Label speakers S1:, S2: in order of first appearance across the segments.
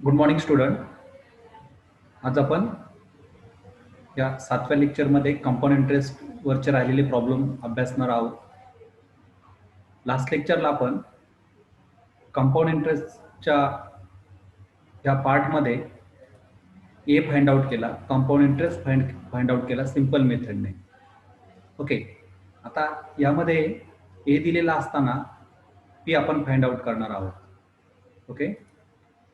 S1: Good morning student. आज आपण या 7व्या लेक्चरमध्ये कंपाऊंड इंटरेस्ट वरचे राहिलेले प्रॉब्लेम अभ्यासणार आहोत. लास्ट लेक्चरला आपण कंपाऊंड इंटरेस्टच्या या पार्टमध्ये ए फाइंड आउट केला, कंपाऊंड इंटरेस्ट फाइंड आउट केला सिंपल मेथडने. ओके, आता यामध्ये ए दिलेला असताना पी आपण फाइंड आउट करणार आहोत. ओके,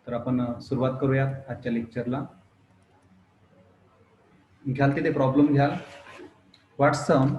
S1: तर आपण सुरुवात करूयात आजच्या लेक्चरला. घ्याल तिथे प्रॉब्लेम घ्याल. What sum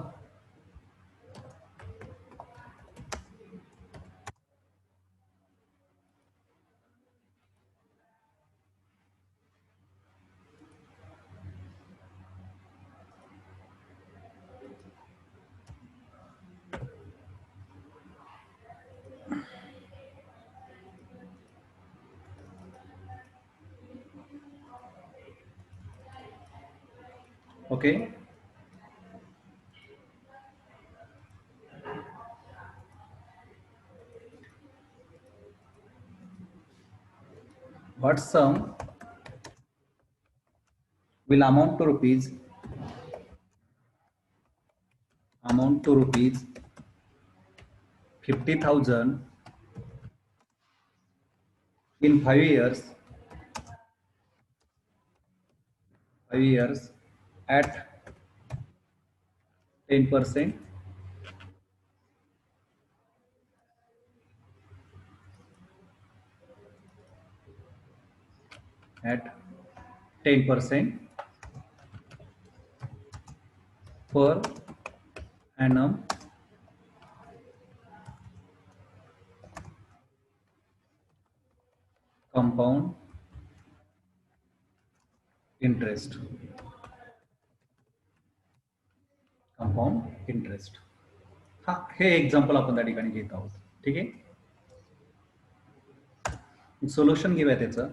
S1: okay, what sum will amount to rupees 50,000 in 5 years at 10%, at 10% per annum compound interest. Compound interest. हा, हे एक्झाम्पल आपण त्या ठिकाणी घेत आहोत. ठीक आहे, सोल्युशन घेऊया त्याचं.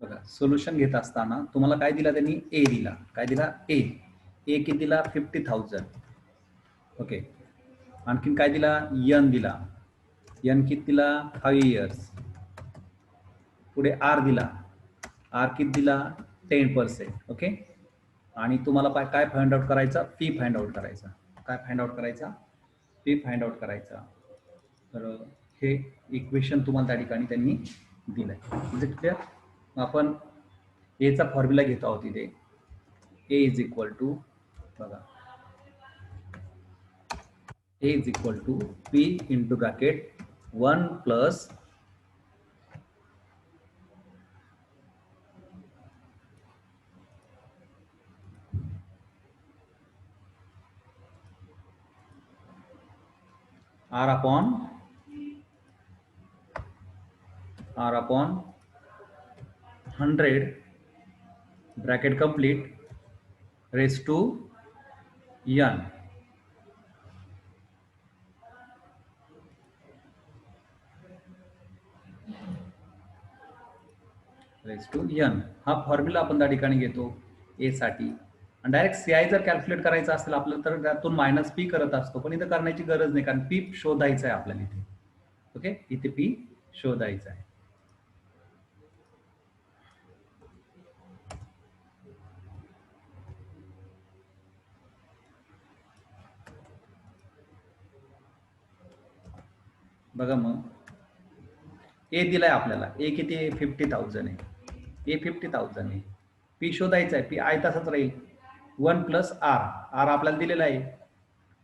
S1: बघा, सोल्युशन घेत असताना तुम्हाला काय दिला त्यांनी? ए दिला. काय दिला? ए. ए किती दिला? 50,000. ओके, आणखीन काय दिला? यन दिला. यन किती दिला? 5 years. पुढे आर दिला. आर किती दिला? 10%. ओके, आणि तुम्हाला काय फाइंड आउट करायचा? पी फाइंड आउट करायचा. काय फाइंड आउट करायचा? पी फाइंड आउट करायचा. तर हे इक्वेशन तुम्हाला त्या ठिकाणी त्यांनी दिलंय. म्हणजे क्लिअर? आपण एचा फॉर्म्युला घेत आहोत इथे. ए इज इक्वल टू, बघा, A is equal to P into bracket 1 plus R upon 100 bracket complete raise to n. Raise to n हा फॉर्म्युला आपण त्या ठिकाणी घेतो ए साठी. आणि डायरेक्ट सीआय जर कॅल्क्युलेट करायचं असेल आपल्याला तर त्यातून मायनस पी करत असतो, पण इथं करण्याची गरज नाही कारण पी शोधायचं आहे आपल्याला इथे. ओके, इथे पी शोधायचं आहे. बघा, मग ए दिलाय आपल्याला. ए किती आहे? 50,000 आहे. ए 50,000 आहे. पी शोधायचा आहे. पी आहे तसाच राहील. 1 प्लस आर. आर आपल्याला दिलेला आहे.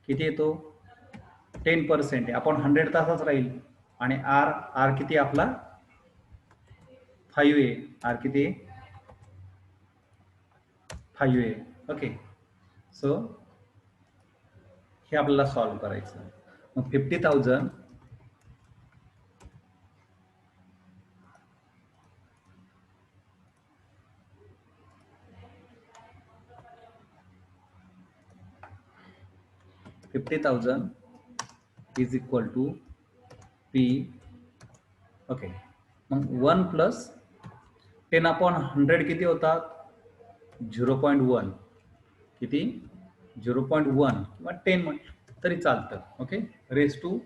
S1: किती येतो? 10% आहे. आपण 100 तसाच राहील. आणि आर, आर किती आपला? 5 आहे. आर किती? 5 आहे. ओके, सो हे आपल्याला सॉल्व्ह करायचं. मग 50,000 is equal to P. Okay, मग 1 प्लस 10 अपॉन 100 किती होतात? 0.1 किती 0.1 किंवा 10 म्हटलं तरी चालतं. ओके, रेस टू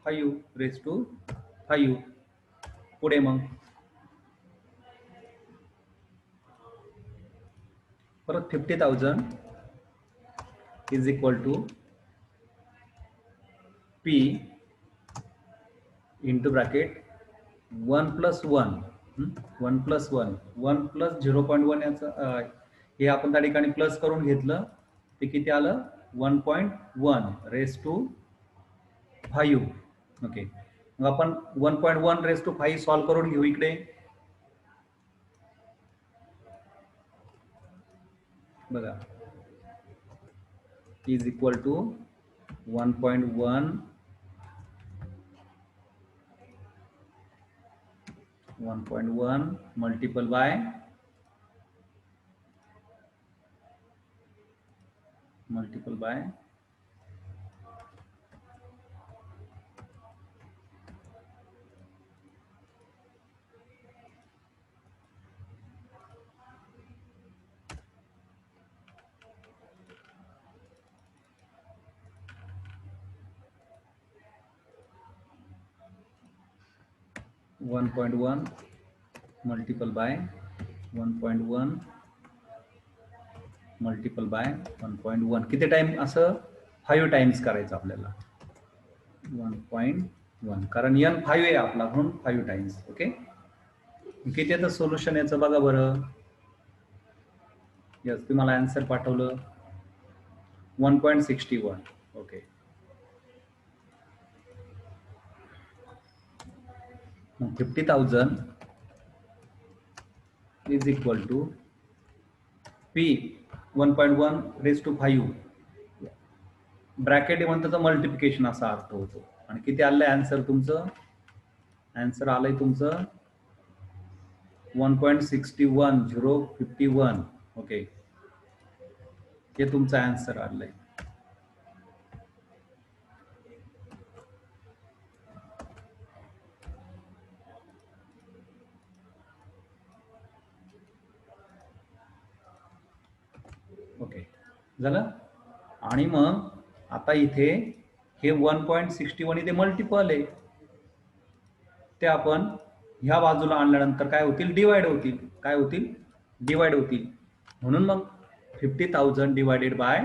S1: 5 पुढे मग परत 50,000 is equal to P into bracket 1 plus 1 1 plus 0.1 याचं हे आपण त्या ठिकाणी प्लस करून घेतलं ते किती आलं 1.1 रेस टू 5. ओके, मग आपण 1.1 रेस टू 5 सॉल्व करून घेऊ इकडे. बघा is equal to 1.1 multiple by 1.1 multiple by 1.1 multiple by 1.1 किती टाइम असं 5 टाइम्स करायचं आपल्याला 1.1 कारण n 5 आहे आपला म्हणून 5 टाइम्स. ओके, किती येतं सोल्युशन याचं बघा बरं. यस, तुम्हाला आन्सर पाठवलं 1.61. ओके, मग 50,000 is equal to P 1.1 raise to 5 bracket म्हणतो तर मल्टिप्लिकेशन असा अर्थ होतो. आणि किती आलंय आन्सर तुमचं. आन्सर आलंय तुमचं 1.61051. ओके, हे तुमचं आन्सर आलंय. ओके, झालं. आणि मग आता इथे हे 1.61 इथे मल्टिपल आहे ते आपण ह्या बाजूला आणल्यानंतर काय होतील डिवाइड होतील. म्हणून मग 50,000 डिवाइडेड बाय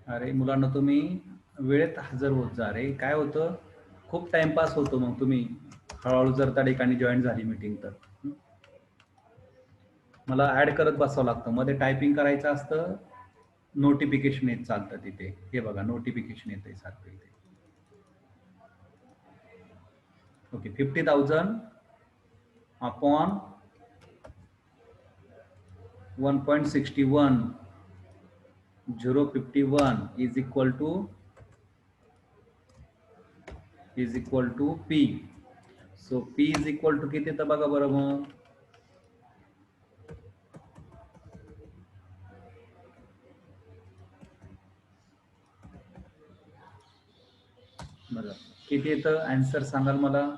S1: अरे मुलांना तुम्ही वेळेत हजर होत जा रे. काय होतं खूप टाइमपास होतो मग तुम्ही हळूहळू जर त्या ठिकाणी जॉईन झाली मीटिंग तर मला ऍड करत बसावं लागतं. मध्ये टायपिंग करायचं असतं, नोटिफिकेशन येत चालतं तिथे. हे बघा नोटिफिकेशन येतंय सारखं इथे. Okay, 50,000 upon 1.61 051 is equal to P. So P is equal to किती तर बघा बरं मग. बघा किती येतं आन्सर सांगाल मला.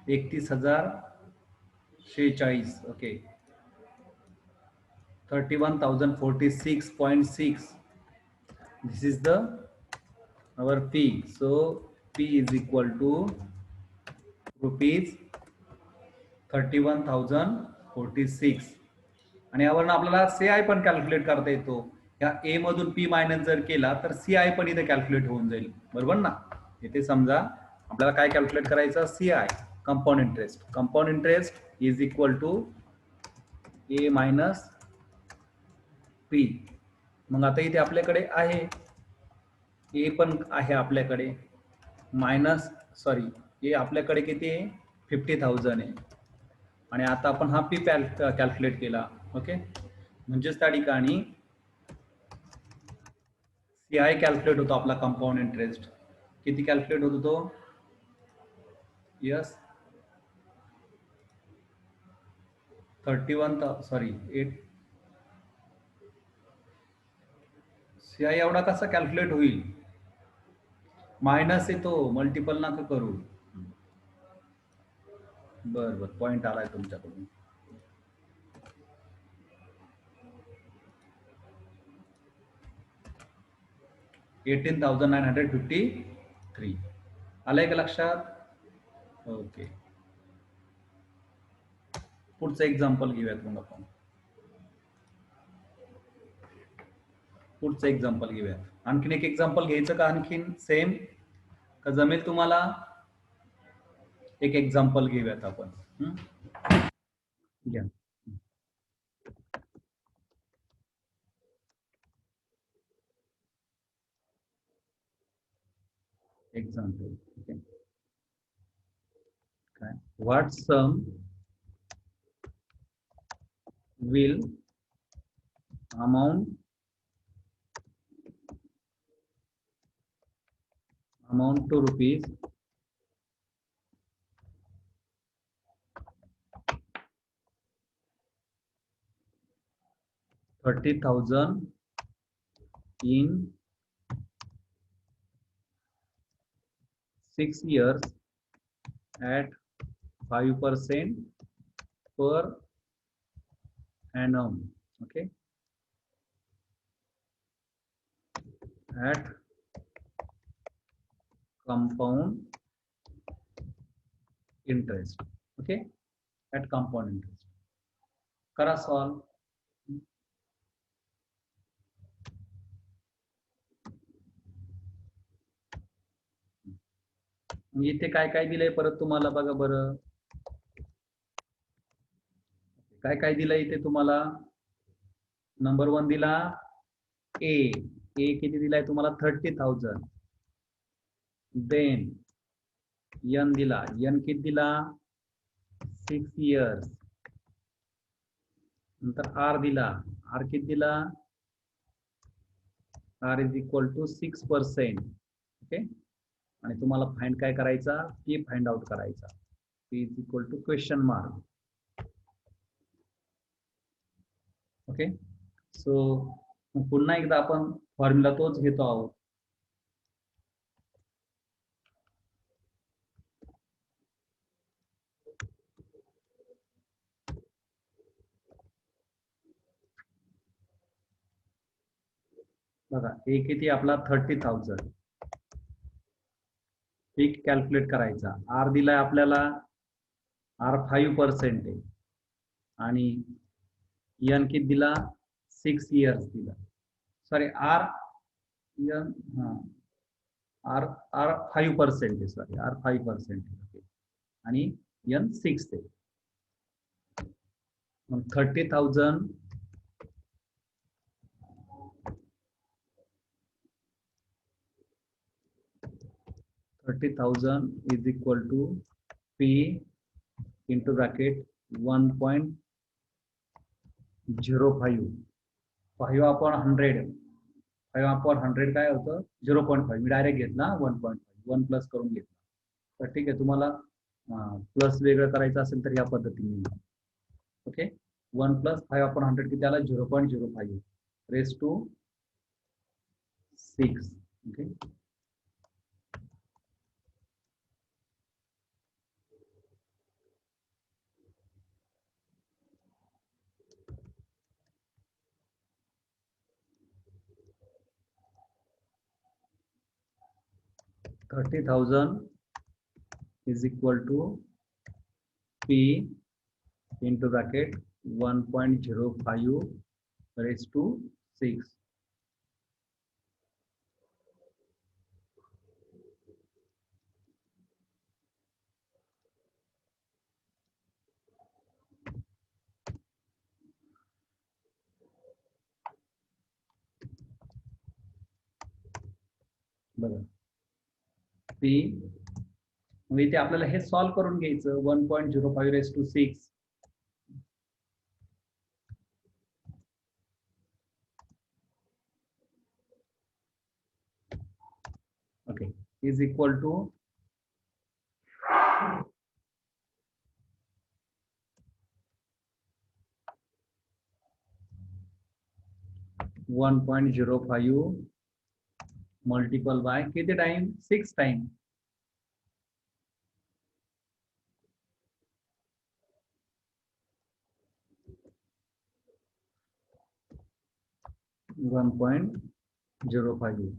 S1: 31,046. Okay, 31,046.6. This is our P. So P is equal to rupees 31,046. आणि यावरून आपल्याला CI पण कॅल्क्युलेट करता येतो. या A मधून P मायनस जर केला तर CI पण इथे कॅल्क्युलेट होऊन जाईल. बरोबर ना. इथे समजा आपल्याला काय कॅल्क्युलेट करायचं CI compound interest is equal to A minus P. मग आता इथे आपल्याकडे आहे A पण आहे आपल्याकडे मायनस A आपल्याकडे किती आहे 50,000 आहे. आणि आता आपण हा P कॅल्क्युलेट केला. ओके, म्हणजेच त्या ठिकाणी सीआय कॅल्क्युलेट होतो आपला कंपाऊंड इंटरेस्ट. किती कॅल्क्युलेट होतो तो? Yes 31 sorry 8. सीआय एवढा कसा कॅल्क्युलेट होईल? मायनस येतो, मल्टिपल नका करू. बर पॉइंट आलाय तुमच्याकडून. $18,953 आलंय का लक्षात? ओके, पुढचं एक्झाम्पल घेऊयात मग आपण. आणखीन एक एक्झाम्पल घ्यायचं का? आणखीन सेम का जमेल तुम्हाला? एक एक्झाम्पल घेऊयात आपण. घ्या एक्झाम्पल. ओके, काय? What sum will amount to rupees 30,000 in 6 years at 5% per annum. Okay, at compound interest. Okay, at compound interest. करा सॉल्व. इथे काय काय दिलंय परत तुम्हाला बघा बरं. काय काय दिलंय इथे तुम्हाला? नंबर 1 दिला ए. किती दिलाय तुम्हाला? 30,000. देन एन दिला. एन किती दिला? 6 years. नंतर आर दिला. आर किती दिला? R is equal to 6%. Okay, आणि तुम्हाला फाइंड काय करायचा? पी फाइंड आउट करायचा. P is equal to question mark. Okay, so पुन्हा एकदा आपण फॉर्म्युला तोच घेतो आहोत. बघा, ए किती आपला? 30,000. पीक कॅल्क्युलेट करायचा. आर दिलाय आपल्याला, आर 5% आहे. आणि एन किती दिला? 6 years दिला. सॉरी, आर एन आर 5% आहे. सॉरी, आर 5% आहे. आणि एन 6 आहे. मग 30,000 is equal to P into bracket 1.05. 5 upon 100. 5 upon 100 काय होतं? 0.5. मी डायरेक्ट घेतला 1.5. 1 प्लस करून घेतला. तर ठीक आहे, तुम्हाला प्लस वेगळं करायचं असेल तर या पद्धतीने. ओके, 1 प्लस 5 upon 100 किती आला? 0.05 raise to 6. Okay, $30,000 is equal to P into bracket 1.05 raised to 6. बघा, P मग इथे आपल्याला हे सॉल्व करून घ्यायचं. 1.05 raised to 6. Is equal to 1.05 multiple by किती time 6 time 1.05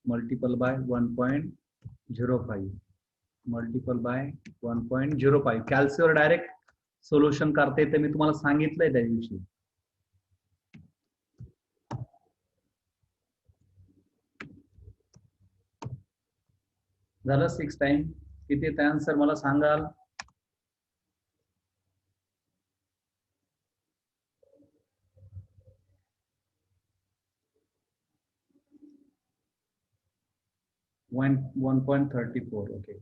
S1: multiple by 1.05 multiple by 1.05 कॅल्सीवर डायरेक्ट सोल्युशन करता येते मी तुम्हाला सांगितलंय त्या दिवशी झालं 6 टाइम किती येते आन्सर मला सांगाल 1.34 okay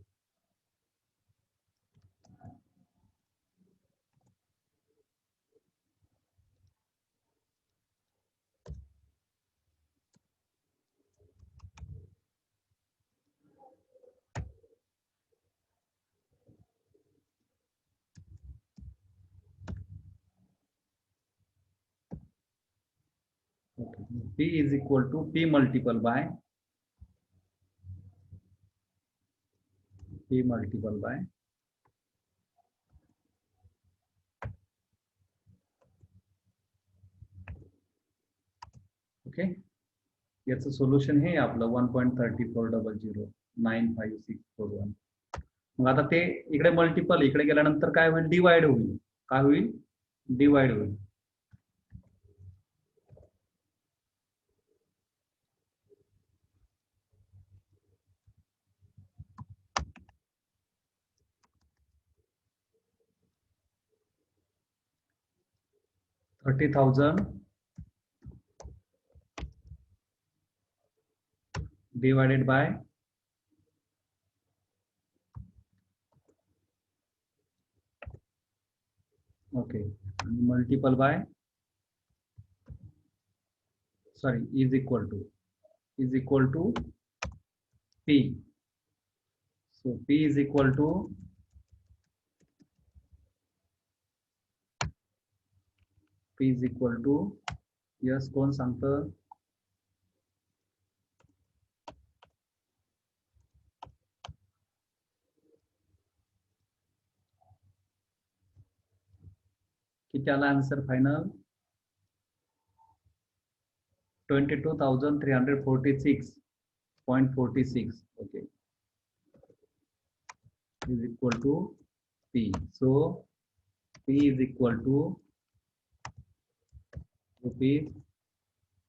S1: P is equal to P multiple by okay याचं सोल्युशन हे आपलं 1.3400 95641 मग आता ते इकडे मल्टिपल इकडे गेल्यानंतर काय होईल डिवाइड होईल काय होईल डिवाइड होईल $30,000 divided by okay multiple by sorry is equal to P so P is equal to yes कोण सांगतं किती आला answer final 22,346.46 okay is equal to P so P is equal to rupees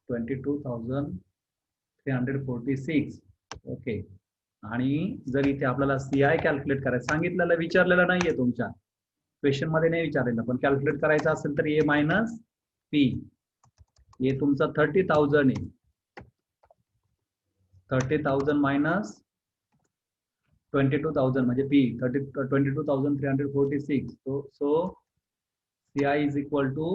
S1: 22,346 okay आणि जर इथे आपल्याला CI calculate करायचं सांगितलेलं विचारलेलं नाहीये तुमच्या क्वेश्चन मध्ये नाही विचारलेलं पण कॅल्क्युलेट करायचं असेल तर ए मायनस पी हे तुमचं 30,000 आहे 30,000 मायनस 22,000 म्हणजे P 22,346 so CI is equal to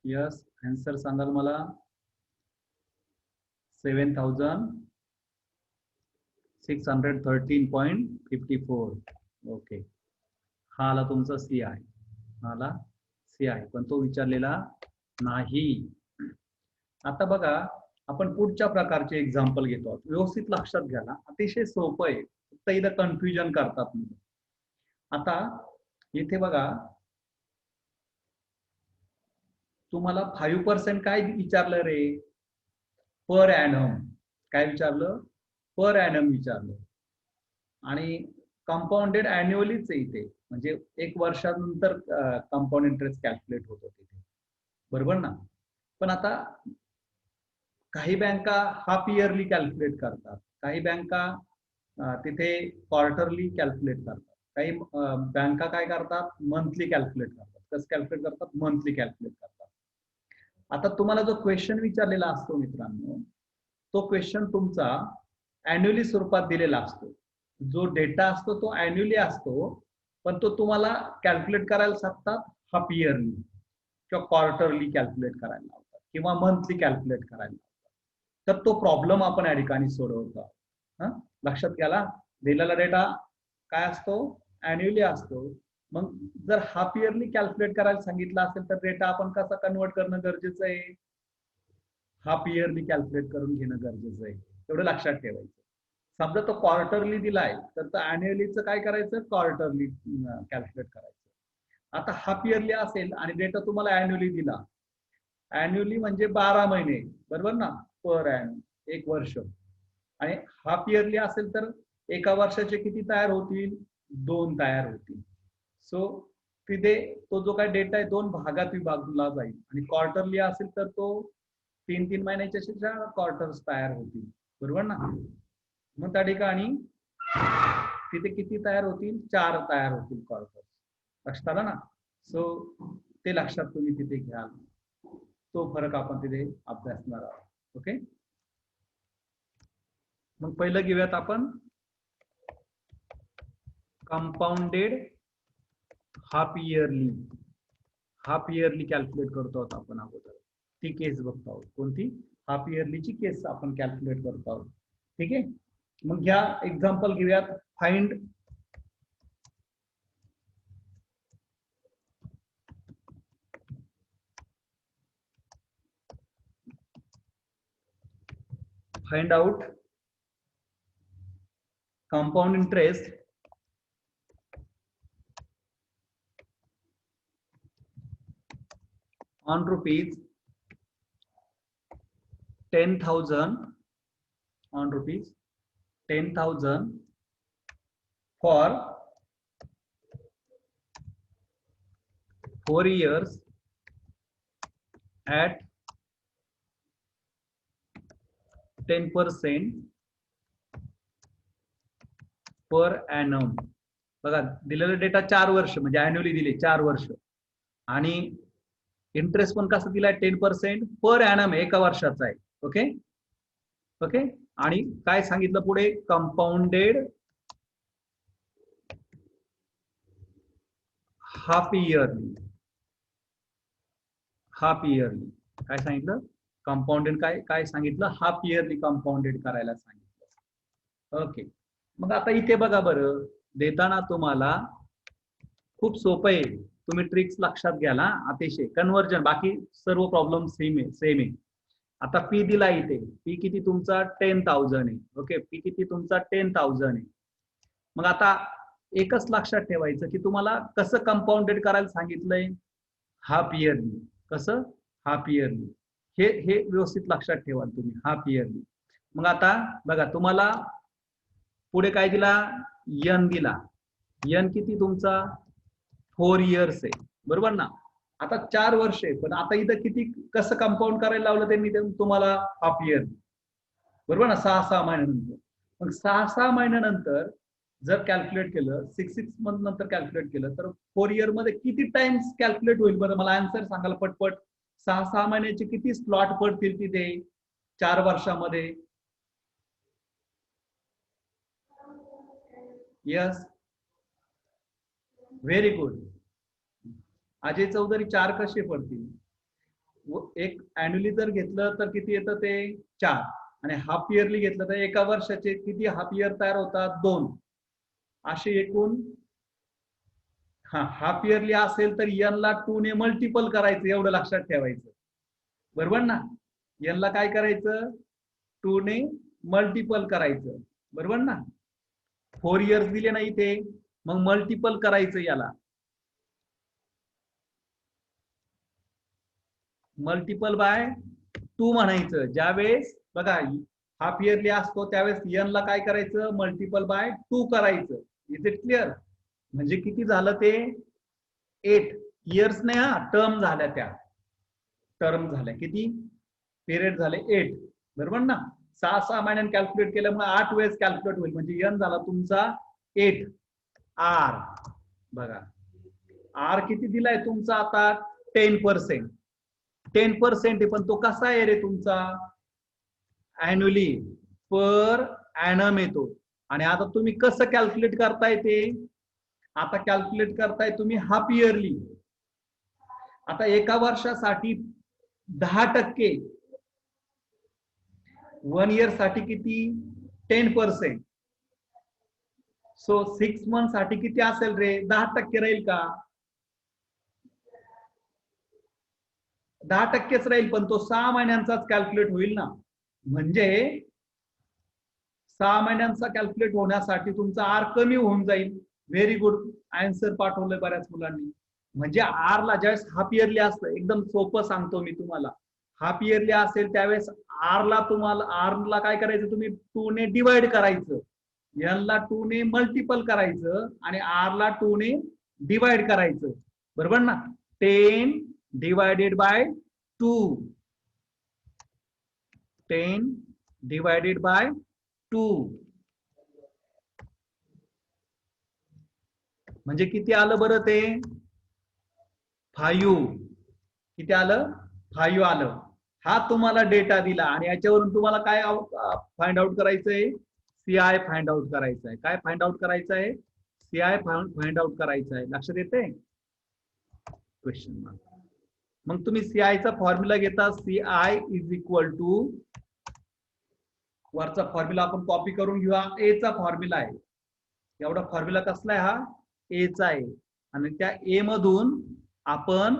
S1: yes answer सांगाल मला 7,613.54 ओके हा आला तुमचा सीआय आला सीआय पण तो विचारलेला नाही आता बघा आपण पुढच्या प्रकारचे एक्झाम्पल घेतो व्यवस्थित लक्षात घ्या अतिशय सोपं आहे फक्त इथं कन्फ्युजन करतात आता इथे बघा तुम्हाला 5% काय विचारलं रे पर ॲनम काय विचारलं पर ॲनम विचारलं आणि कंपाऊंडेड अॅन्युअलीच आहे इथे म्हणजे 1 वर्षानंतर कंपाऊंड इंटरेस्ट कॅल्क्युलेट होतो तिथे बरोबर ना पण आता काही बँका हाफ इयरली कॅल्क्युलेट करतात काही बँका तिथे क्वार्टरली कॅल्क्युलेट करतात काही बँका काय करतात मंथली कॅल्क्युलेट करतात कसं कॅल्क्युलेट करतात मंथली कॅल्क्युलेट करतात आता तुम्हाला जो क्वेश्चन विचारलेला असतो मित्रांनो तो क्वेश्चन तुमचा अॅन्युअली स्वरूपात दिलेला असतो जो डेटा असतो तो अॅन्युअली असतो पण तो तुम्हाला कॅल्क्युलेट करायला सांगतात हाफ इयरली किंवा क्वार्टरली कॅल्क्युलेट करायला लावतात किंवा मंथली कॅल्क्युलेट करायला लावतात तर तो प्रॉब्लेम आपण या ठिकाणी सोडवतो लक्षात घ्याला. दिलेला डेटा काय असतो, अॅन्युअली असतो. मग जर हाफ इयरली कॅल्क्युलेट करायला सांगितलं असेल तर डेटा आपण कसा कन्वर्ट करणं गरजेचं आहे, हाफ इयरली कॅल्क्युलेट करून घेणं गरजेचं आहे. एवढं लक्षात ठेवायचं. समजा तो क्वार्टरली दिलाय तर अॅन्युअलीचं काय करायचं, क्वार्टरली कॅल्क्युलेट करायचं. आता हाफ इयरली असेल आणि डेटा तुम्हाला अॅन्युअली दिला, अॅन्युअली म्हणजे 12 महिने, बरोबर ना, पर ॲन, 1 वर्ष. आणि हाफ इयरली असेल तर एका वर्षाचे किती तयार होतील, 2 तयार होतील. सो तिथे तो जो काय डेटा आहे 2 भागात विभागला जाईल. आणि क्वार्टरली असेल तर तो 3-3 महिन्याच्या क्वार्टर्स तयार होतील, बरोबर ना. मग त्या ठिकाणी तिथे किती तयार होतील, 4 तयार होतील क्वार्टर्स. लक्षात आलं ना. सो ते लक्षात तुम्ही तिथे घ्याल. तो फरक आपण तिथे अभ्यासणार आहोत. ओके. मग पहिलं घेऊयात आपण compounded half yearly. Half yearly calculate करतो आहोत आपण अगोदर. ती केस बघतो आहोत. कोणती, हाफ इयरलीची केस आपण कॅल्क्युलेट करतो आहोत. ठीक आहे. मग घ्या एक्झाम्पल घेऊयात. Find out compound interest on rupees 10,000 on rupees 10,000 for 4 years at 10% per annum. बघा दिलेलं डेटा 4 वर्ष म्हणजे अॅन्युअली दिले 4 वर्ष. आणि इंटरेस्ट पण कसं दिलाय, 10% पर ॲनम, एका वर्षाचा आहे. Okay okay. आणि काय सांगितलं पुढे, compounded half yearly. Half yearly काय सांगितलं, कंपाऊंडेड काय काय सांगितलं, हाफ इयरली कंपाऊंडेड करायला सांगितलं. ओके. मग आता इथे बघा बरं, देताना तुम्हाला खूप सोपं आहे. तुम्ही ट्रिक्स लक्षात घ्या ना. अतिशय कन्वर्जन, बाकी सर्व प्रॉब्लेम सेम आहे. आता पी दिला इथे, पी किती तुमचा 10,000 आहे. ओके, पी किती तुमचा 10,000 आहे. मग आता एकच लक्षात ठेवायचं की तुम्हाला कसं कंपाऊंडेड करायला सांगितलंय, हाफ इयरली. कसं, हाफ इयरली. हे व्यवस्थित लक्षात ठेवा तुम्ही, हाफ इयरली. मग आता बघा तुम्हाला पुढे काय दिला, यन दिला. यन किती तुमचा 4 इयर्स आहे, बरोबर ना. आता 4 वर्ष आहे, पण आता इथं किती कसं कंपाऊंड करायला लावलं त्यांनी तुम्हाला, हाफ इयर, बरोबर ना. 6 महिन्यानंतर. मग 6 महिन्यानंतर जर कॅल्क्युलेट केलं, 6 मंथ नंतर कॅल्क्युलेट केलं तर 4 इयर मध्ये किती टाइम्स कॅल्क्युलेट होईल बरं, मला आन्सर सांगायला पटपट. 6 महिन्याचे किती स्लॉट पडतील तिथे 4 वर्षामध्ये. Yes, very good. Ajay Chaudhary, 4 कसे पडतील. एक अॅन्युअली जर घेतलं तर किती येतं ते 4, आणि हाफ इयरली घेतलं तर एका वर्षाचे किती हाफ इयर तयार होतात, 2. असे एकूण. हाफ इयरली असेल तर यन ला 2 ने मल्टिपल करायचं, एवढं लक्षात ठेवायचं, बरोबर ना. यन ला काय करायचं, 2 ने मल्टिपल करायचं, बरोबर ना. 4 इयर्स दिले नाही ते, मग मल्टिपल करायचं, याला मल्टिपल बाय 2 म्हणायचं. ज्यावेळेस बघा हाफ इयरली असतो त्यावेळेस यन ला काय करायचं, मल्टिपल बाय 2 करायचं. Is it clear. म्हणजे किती झालं ते 8 इयर्स ने, टर्म झाल्या, त्या टर्म झाल्या, किती पिरियड झाले 8, बरोबर ना. 6 महिन्याने कॅल्क्युलेट केल्यामुळे 8 वेळेस कॅल्क्युलेट होईल, म्हणजे यन झाला तुमचा 8. आर बघा, आर किती दिलाय तुमचा आता 10%. 10% आहे, पण तो कसा आहे रे तुमचा, अॅन्युअली पर ॲनम येतो. आणि आता तुम्ही कसं कॅल्क्युलेट करताय ते, आता कॅल्क्युलेट करताय तुम्ही हाफ इयरली. आता एका वर्षासाठी 10%, 1 इयर साठी किती 10%. सो 6 मंथ साठी किती असेल रे? 10% राहील का? 10%च राहील, पण तो 6 महिन्यांचाच कॅल्क्युलेट होईल ना. म्हणजे 6 महिन्यांचा कॅल्क्युलेट होण्यासाठी तुमचा आर कमी होऊन जाईल. व्हेरी गुड, आन्सर पाठवलंय बऱ्याच मुलांनी. म्हणजे आर ला ज्यावेळेस हाफ इयरली असतं, एकदम सोपं सांगतो मी तुम्हाला, हाफ इयरली असेल त्यावेळेस आर ला काय करायचं, तुम्ही 2 ने डिवाइड करायचं, एन ला 2 ने मल्टिपल करायचं आणि आर ला 2 ने डिवाइड करायचं, बरोबर ना. 10 डिवायडेड बाय 2, 10 डिवायडेड बाय 2 म्हणजे किती आलं बरं ते? 5. किती आलं? 5 आलं. हा तुम्हाला डेटा दिला आणि याच्यावरून तुम्हाला काय फाइंड आउट करायचंय? सीआय फाइंड आउट करायचं आहे. काय फाइंड आउट करायचं आहे? सीआय फाइंड आउट करायचं आहे. लक्षात येते? Question mark. मग तुम्ही सीआयचा फॉर्म्युला घेता, सीआय इज इक्वल टू, वरचा फॉर्म्युला आपण कॉपी करून घेऊया, ए चा फॉर्म्युला आहे. एवढा फॉर्म्युला कसला आहे? हा ए चा आहे. आणि त्या ए मधून आपण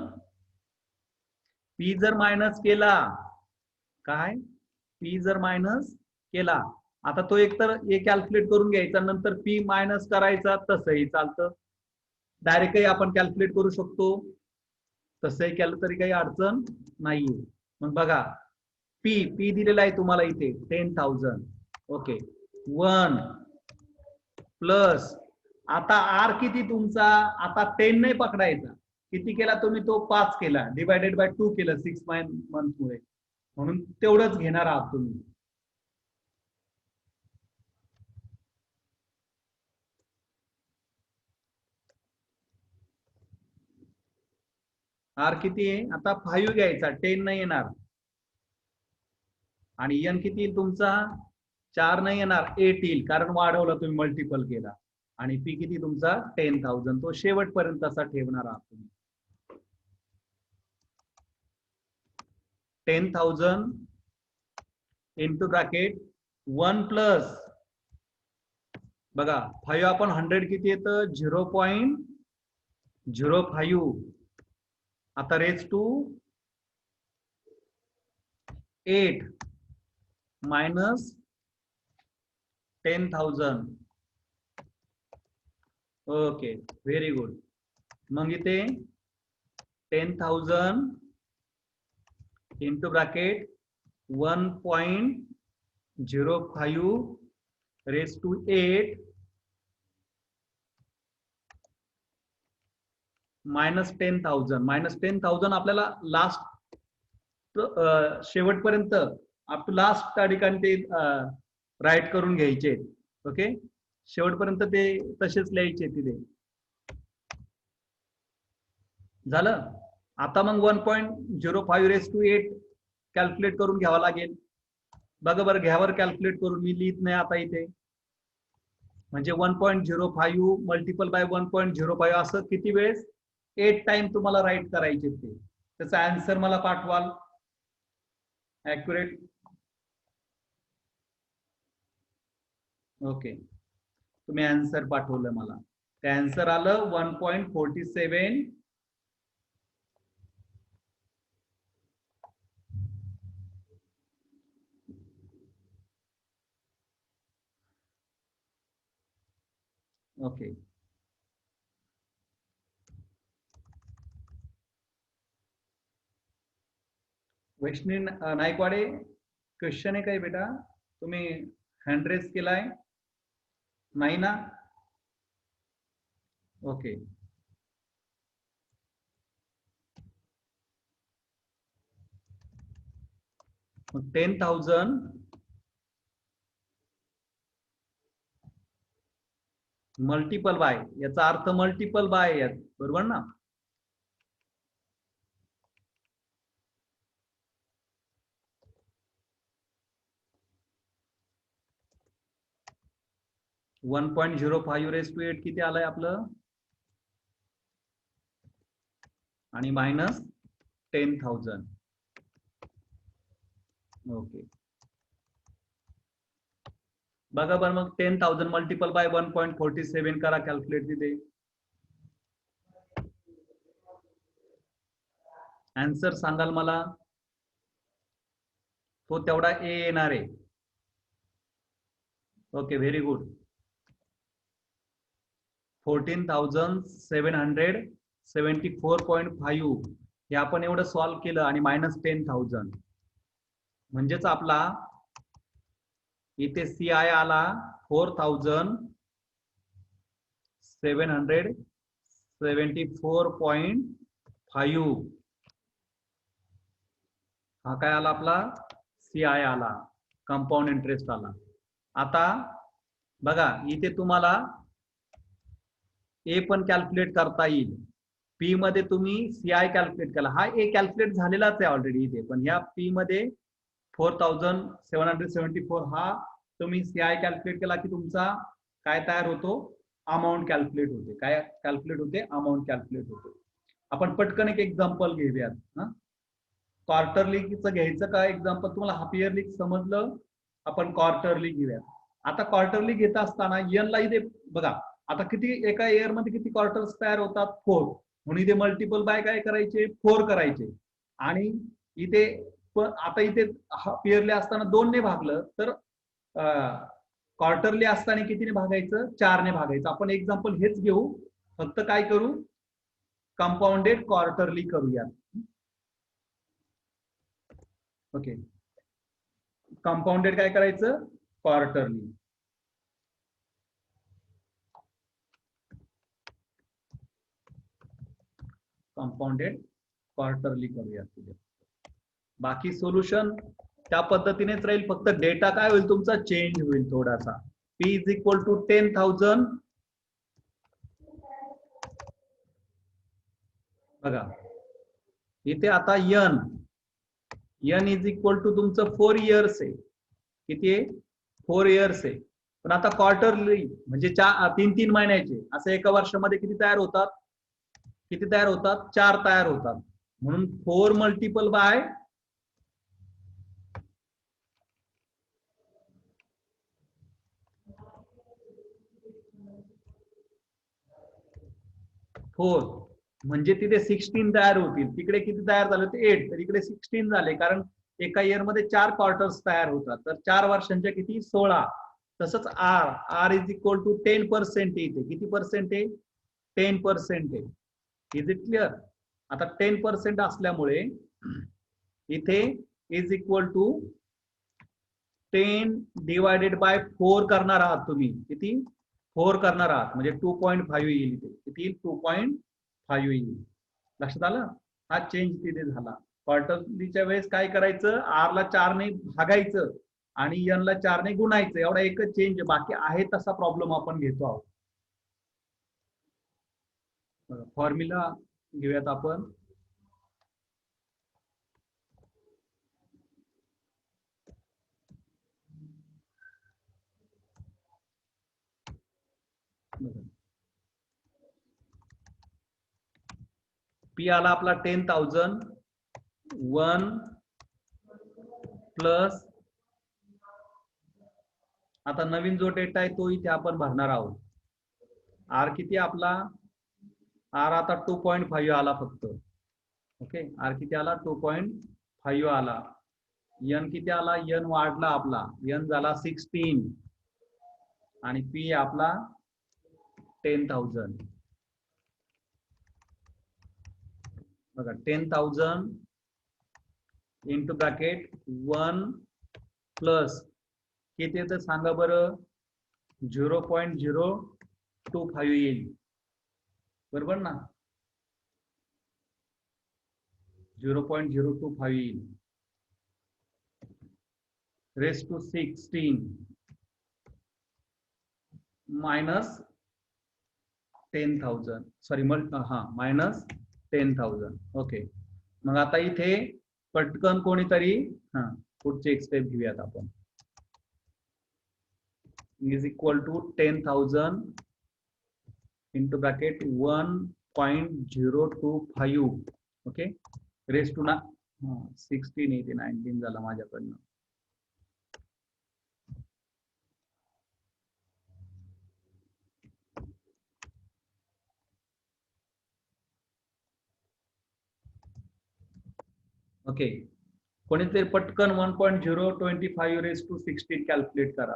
S1: पी जर मायनस केला, काय? पी जर मायनस केला, आता तो एकतर ए कॅल्क्युलेट करून घ्यायचा, नंतर पी मायनस करायचा, तसंही चालतं. डायरेक्टही आपण कॅल्क्युलेट करू शकतो, तसंही केलं तरी काही अडचण नाहीये. मग बघा, पी दिलेला आहे तुम्हाला इथे 10,000. ओके, 1 प्लस, आता आर किती तुमचा? आता 10 नाही पकडायचा, किती केला तुम्ही? तो 5 केला, डिवायडेड बाय 2 केलं 6 मंथ मुळे, म्हणून तेवढंच घेणार आहात तुम्ही. आर किती आहे? आता 5 घ्यायचा, 10 नाही येणार. आणि एन किती येईल तुमचा? 4 नाही येणार, 8 येईल, कारण वाढवलं तुम्ही, मल्टिपल केला. आणि पी किती तुमचा? 10,000. तो शेवटपर्यंत असा ठेवणार आहात तुम्ही. 10,000 इंटू ब्रॅकेट 1 प्लस, बघा 5 आपण 100 किती येतं? 0.05. आता raise to 8 minus 10,000. Okay, very good. मग इथे 10,000 into bracket 1.05 raise to 8 minus 10,000. Minus 10,000 आपल्याला लास्ट शेवटपर्यंत, अप टू लास्ट त्या ठिकाणी ते राईट करून घ्यायचे. ओके, शेवटपर्यंत ते तसेच लिहायचे तिथे. झालं. आता मग 1.05 रेज टू 8 कॅल्क्युलेट करून घ्यावा लागेल. बघा बरं, घ्यावर कॅल्क्युलेट करून, मी लिहित नाही आता इथे. म्हणजे 1.05 मल्टिपल बाय 1.05 असं किती वेळेस? 8 टाइम तुम्हाला राईट करायचे ते. त्याचा आन्सर मला पाठवाल ऍक्युरेट. ओके, तुम्ही आन्सर पाठवलं मला. ते आन्सर आलं 1.47. ओके, वैष्णवी नायकवाडे, क्वेश्चन आहे काय बेटा? तुम्ही हँड रेस केलाय? नाही ना? ओके, मग 10,000 मल्टिपल बाय, याचा अर्थ मल्टिपल बाय, बरोबर ना? वन 1.05 रेस टू 8 किती आलंय आपलं? आणि मायनस 10,000. ओके, बघा बरं मग 10,000 मल्टिपल बाय 1.47 करा कॅल्क्युलेट तिथे. आन्सर सांगाल मला? तो तेवढा ए येणार आहे. Okay, very good. 14,774.5 हे आपण एवढं सॉल्व्ह केलं आणि -10,000 म्हणजेच आपला इथे CI आला 4,774.5. हा काय आला आपला? CI आला, कंपाऊंड इंटरेस्ट आला. आता बघा इथे तुम्हाला ए पण कॅल्क्युलेट करता येईल. पी मध्ये तुम्ही CI कॅल्क्युलेट केला, हा ए कॅल्क्युलेट झालेलाच आहे ऑलरेडी इथे, पण ह्या पी मध्ये 4,774 हा तुम्ही CI कॅल्क्युलेट केला की तुमचा काय तयार होतो? अमाऊंट कॅल्क्युलेट होते. काय कॅल्क्युलेट होते? अमाऊंट कॅल्क्युलेट होते. आपण पटकन एक एक्झाम्पल घेऊयात. क्वार्टरलीचं घ्यायचं का एक्झाम्पल? तुम्हाला हाफ इयरली समजलं, आपण क्वार्टरली घेऊयात. आता क्वार्टरली घेत असताना ला इथे बघा, आता किती एका इयर मध्ये किती क्वार्टर्स तयार होतात? 4. म्हणून इथे मल्टिपल बाय काय करायचे? 4 करायचे. आणि इथे आता इथे हाफ इयरली असताना 2 ने भागलं तर क्वार्टरली असताना कितीने भागायचं? 4 ने भागायचं. आपण एक्झाम्पल हेच घेऊ, फक्त काय करू? कंपाऊंडेड क्वार्टरली करूया. ओके, कंपाऊंडेड काय करायचं? क्वार्टरली. कंपाऊंडेड क्वार्टरली करूया. बाकी सोल्युशन त्या पद्धतीनेच राहील, फक्त डेटा काय होईल तुमचा? चेंज होईल थोडासा. P is equal to 10,000. बघा इथे आता n इज इक्वल टू तुमचं 4 इयर्स आहे. किती आहे? 4 इयर्स आहे. पण आता क्वार्टरली म्हणजे 3 महिन्याचे, असं एका वर्षामध्ये किती तयार होतात? किती तयार होतात? 4 तयार होतात. म्हणून 4 मल्टिपल बाय 4 म्हणजे तिथे 16 तयार होतील. तिकडे किती तयार झाले होते? 8. तर इकडे 16 झाले, कारण एका इयर मध्ये 4 क्वार्टर्स तयार होतात. तर 4 वर्षांच्या किती? 16. तसंच आर इज इक्वल टू 10% इथे. किती पर्सेंट आहे? 10% आहे. Is it clear? आता 10% असल्यामुळे इथे is equal to 10 divided by 4 करणार आहात तुम्ही. किती? 4 करणार आहात, म्हणजे 2.5 येईल इथे. किती येईल? 2.5 येईल. लक्षात आलं? हा चेंज तिथे झाला. क्वार्टरलीच्या वेळेस काय करायचं? आर ला 4 ने भागायचं आणि n ला 4 ने गुणायचं. एवढा एकच चेंज. बाकी आहे तसा प्रॉब्लेम आपण घेतो आहोत. फॉर्म्युला घेऊयात आपण. पी आला आपला 10,000. 1 प्लस आता नवीन जो डेटा आहे तो इथे आपण भरणार आहोत. आर किती आपला? आर आता 2.5 आला फक्त. ओके, आर किती आला? 2.5 आला. n किती आला? n वाढला आपला. n झाला 16 आणि पी आपला 10,000. बघा 10,000 इंटू ब्रॅकेट 1 प्लस किती येतं सांगा बरं? 0.025 येईल. बरोबर ना? 0.025 येईल. Raise to 16 minus 10,000. Sorry minus 10,000. Okay, मग आता इथे पटकन कोणीतरी पुढचे एक स्टेप घेऊयात आपण. Is equal to 10,000 into bracket 1.025. Okay, raise to 16 येते. 19 झाला माझ्याकडनं. ओके, कोणीतरी पटकन 1.025 रेस टू 16 कॅल्क्युलेट करा.